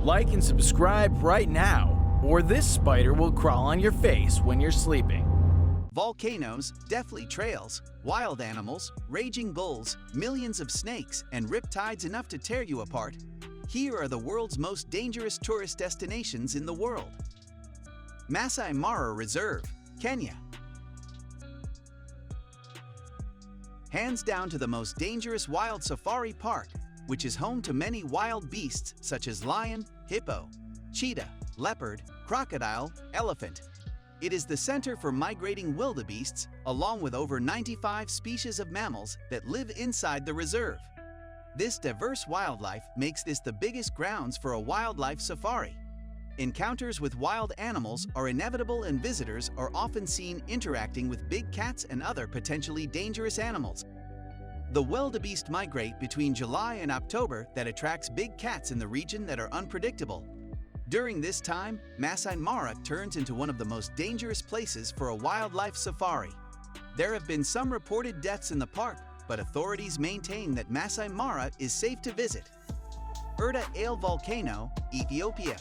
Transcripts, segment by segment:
Like and subscribe right now, or this spider will crawl on your face when you're sleeping. Volcanoes, deathly trails, wild animals, raging bulls, millions of snakes, and riptides enough to tear you apart. Here are the world's most dangerous tourist destinations in the world. Maasai Mara Reserve, Kenya. Hands down to the most dangerous wild safari park, which is home to many wild beasts such as lion, hippo, cheetah, leopard, crocodile, elephant. It is the center for migrating wildebeests, along with over 95 species of mammals that live inside the reserve. This diverse wildlife makes this the biggest grounds for a wildlife safari. Encounters with wild animals are inevitable, and visitors are often seen interacting with big cats and other potentially dangerous animals. The wildebeest migrate between July and October that attracts big cats in the region that are unpredictable. During this time, Maasai Mara turns into one of the most dangerous places for a wildlife safari. There have been some reported deaths in the park, but authorities maintain that Maasai Mara is safe to visit. Erda Volcano, Ethiopia.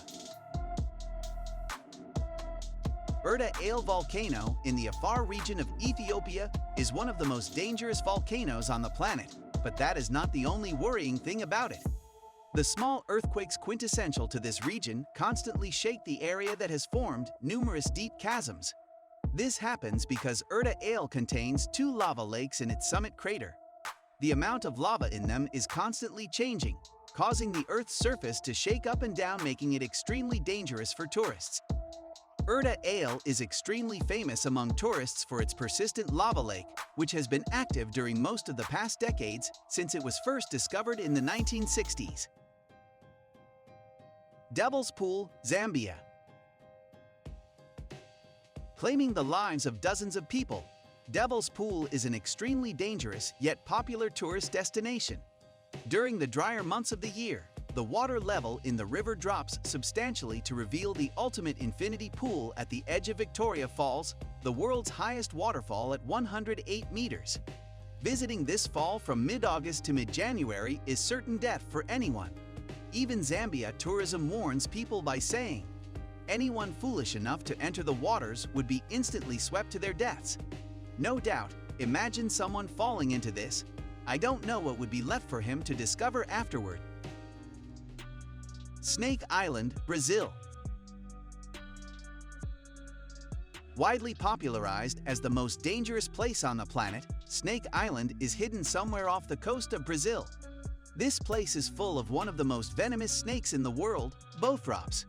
Erda Volcano in the Afar region of Ethiopia is one of the most dangerous volcanoes on the planet, but that is not the only worrying thing about it. The small earthquakes quintessential to this region constantly shake the area that has formed numerous deep chasms. This happens because Erda contains 2 lava lakes in its summit crater. The amount of lava in them is constantly changing, causing the Earth's surface to shake up and down, making it extremely dangerous for tourists. Erda is extremely famous among tourists for its persistent lava lake, which has been active during most of the past decades since it was first discovered in the 1960s. Devil's Pool, Zambia. Claiming the lives of dozens of people, Devil's Pool is an extremely dangerous yet popular tourist destination. During the drier months of the year, the water level in the river drops substantially to reveal the ultimate infinity pool at the edge of Victoria Falls, the world's highest waterfall at 108 meters. Visiting this fall from mid-August to mid-January is certain death for anyone. Even Zambia tourism warns people by saying, anyone foolish enough to enter the waters would be instantly swept to their deaths. No doubt, imagine someone falling into this. I don't know what would be left for him to discover afterward. Snake Island, Brazil. Widely popularized as the most dangerous place on the planet, Snake Island is hidden somewhere off the coast of Brazil. This place is full of one of the most venomous snakes in the world, Bothrops.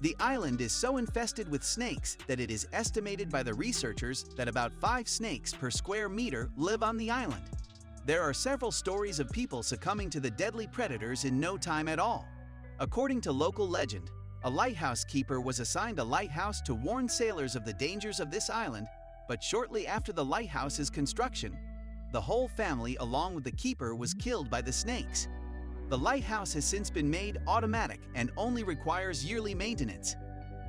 The island is so infested with snakes that it is estimated by the researchers that about 5 snakes per square meter live on the island. There are several stories of people succumbing to the deadly predators in no time at all. According to local legend, a lighthouse keeper was assigned a lighthouse to warn sailors of the dangers of this island, but shortly after the lighthouse's construction, the whole family along with the keeper was killed by the snakes. The lighthouse has since been made automatic and only requires yearly maintenance.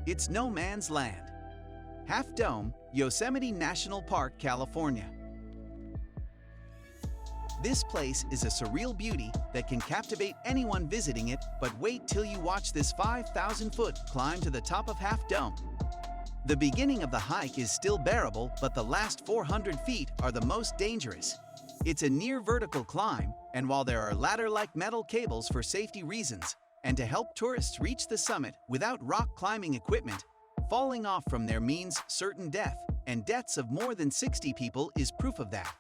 It's no man's land. Half Dome, Yosemite National Park, California. This place is a surreal beauty that can captivate anyone visiting it, but wait till you watch this 5,000-foot climb to the top of Half Dome. The beginning of the hike is still bearable, but the last 400 feet are the most dangerous. It's a near-vertical climb, and while there are ladder-like metal cables for safety reasons, and to help tourists reach the summit without rock climbing equipment, falling off from there means certain death, and deaths of more than 60 people is proof of that.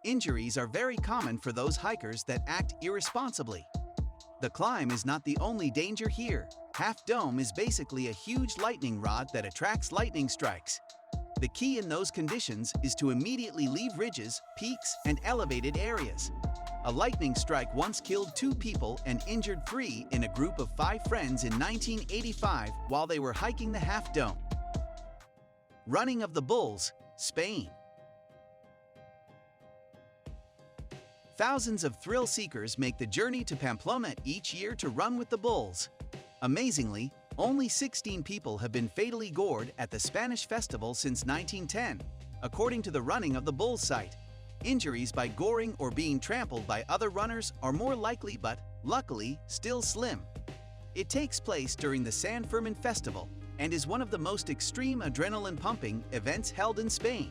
Injuries are very common for those hikers that act irresponsibly. The climb is not the only danger here. Half Dome is basically a huge lightning rod that attracts lightning strikes. The key in those conditions is to immediately leave ridges, peaks, and elevated areas. A lightning strike once killed 2 people and injured 3 in a group of 5 friends in 1985 while they were hiking the Half Dome. Running of the Bulls, Spain. Thousands of thrill seekers make the journey to Pamplona each year to run with the bulls. Amazingly, only 16 people have been fatally gored at the Spanish festival since 1910, according to the Running of the Bulls site. Injuries by goring or being trampled by other runners are more likely but, luckily, still slim. It takes place during the San Fermin Festival and is one of the most extreme adrenaline-pumping events held in Spain.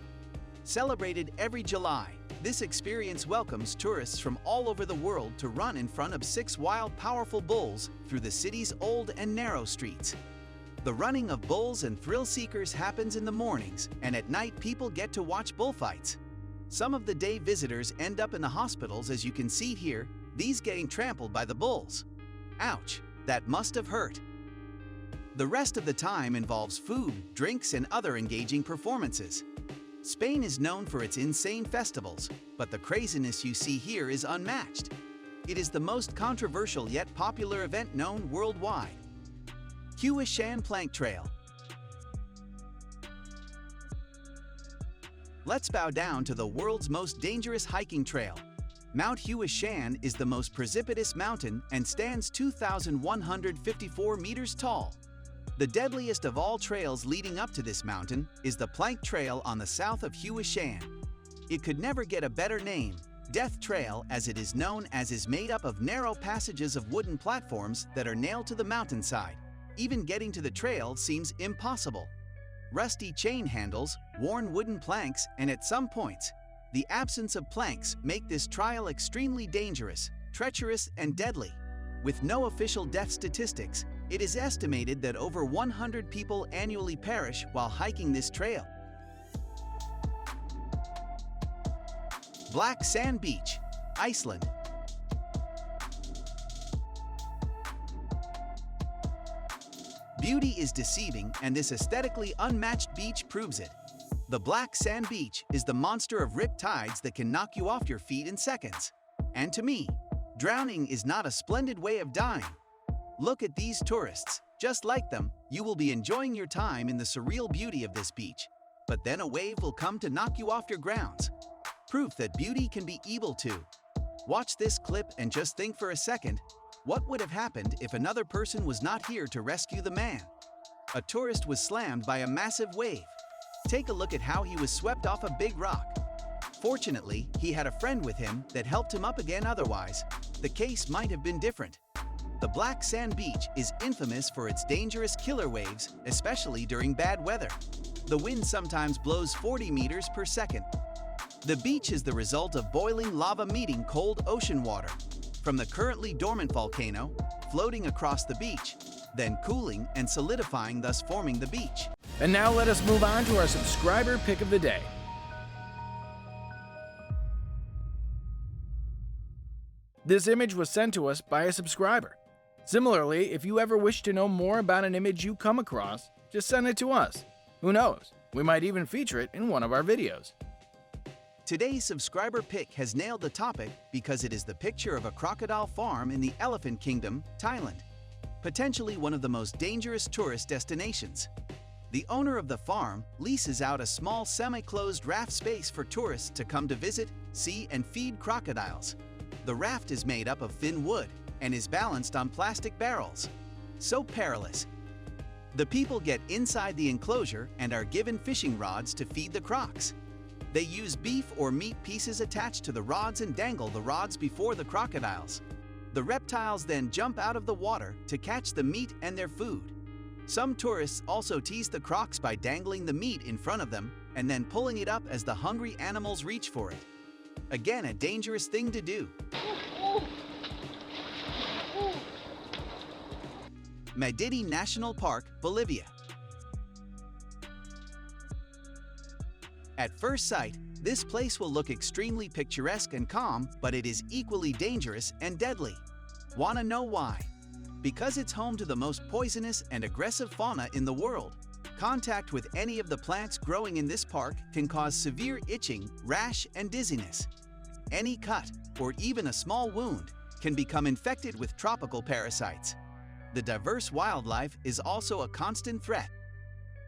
Celebrated every July, this experience welcomes tourists from all over the world to run in front of 6 wild, powerful bulls through the city's old and narrow streets. The running of bulls and thrill-seekers happens in the mornings, and at night people get to watch bullfights. Some of the day visitors end up in the hospitals, as you can see here, these getting trampled by the bulls. Ouch, that must have hurt. The rest of the time involves food, drinks, and other engaging performances. Spain is known for its insane festivals, but the craziness you see here is unmatched. It is the most controversial yet popular event known worldwide. Huashan Plank Trail. Let's bow down to the world's most dangerous hiking trail. Mount Huashan is the most precipitous mountain and stands 2,154 meters tall. The deadliest of all trails leading up to this mountain is the Plank Trail on the south of Huashan. It could never get a better name. Death Trail, as it is known, as is made up of narrow passages of wooden platforms that are nailed to the mountainside. Even getting to the trail seems impossible. Rusty chain handles, worn wooden planks, and at some points, the absence of planks make this trail extremely dangerous, treacherous, and deadly. With no official death statistics, it is estimated that over 100 people annually perish while hiking this trail. Black Sand Beach, Iceland. Beauty is deceiving, and this aesthetically unmatched beach proves it. The Black Sand Beach is the monster of rip tides that can knock you off your feet in seconds. And to me, drowning is not a splendid way of dying. Look at these tourists. Just like them, you will be enjoying your time in the surreal beauty of this beach. But then a wave will come to knock you off your grounds. Proof that beauty can be evil too. Watch this clip and just think for a second, what would have happened if another person was not here to rescue the man? A tourist was slammed by a massive wave. Take a look at how he was swept off a big rock. Fortunately, he had a friend with him that helped him up again, otherwise, the case might have been different. The Black Sand Beach is infamous for its dangerous killer waves, especially during bad weather. The wind sometimes blows 40 meters per second. The beach is the result of boiling lava meeting cold ocean water from the currently dormant volcano, floating across the beach, then cooling and solidifying, thus forming the beach. And now let us move on to our subscriber pick of the day. This image was sent to us by a subscriber. Similarly, if you ever wish to know more about an image you come across, just send it to us. Who knows, we might even feature it in one of our videos. Today's subscriber pick has nailed the topic because it is the picture of a crocodile farm in the Elephant Kingdom, Thailand, potentially one of the most dangerous tourist destinations. The owner of the farm leases out a small semi-closed raft space for tourists to come to visit, see, and feed crocodiles. The raft is made up of thin wood and is balanced on plastic barrels. So perilous. The people get inside the enclosure and are given fishing rods to feed the crocs. They use beef or meat pieces attached to the rods and dangle the rods before the crocodiles. The reptiles then jump out of the water to catch the meat and their food. Some tourists also tease the crocs by dangling the meat in front of them and then pulling it up as the hungry animals reach for it. Again, a dangerous thing to do. Madidi National Park, Bolivia. At first sight, this place will look extremely picturesque and calm, but it is equally dangerous and deadly. Wanna know why? Because it's home to the most poisonous and aggressive fauna in the world. Contact with any of the plants growing in this park can cause severe itching, rash, and dizziness. Any cut, or even a small wound, can become infected with tropical parasites. The diverse wildlife is also a constant threat.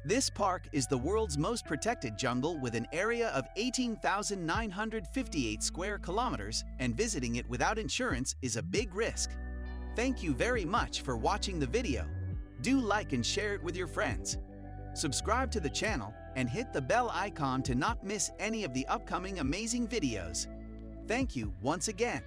This park is the world's most protected jungle with an area of 18,958 square kilometers, and visiting it without insurance is a big risk. Thank you very much for watching the video. Do like and share it with your friends. Subscribe to the channel and hit the bell icon to not miss any of the upcoming amazing videos. Thank you once again.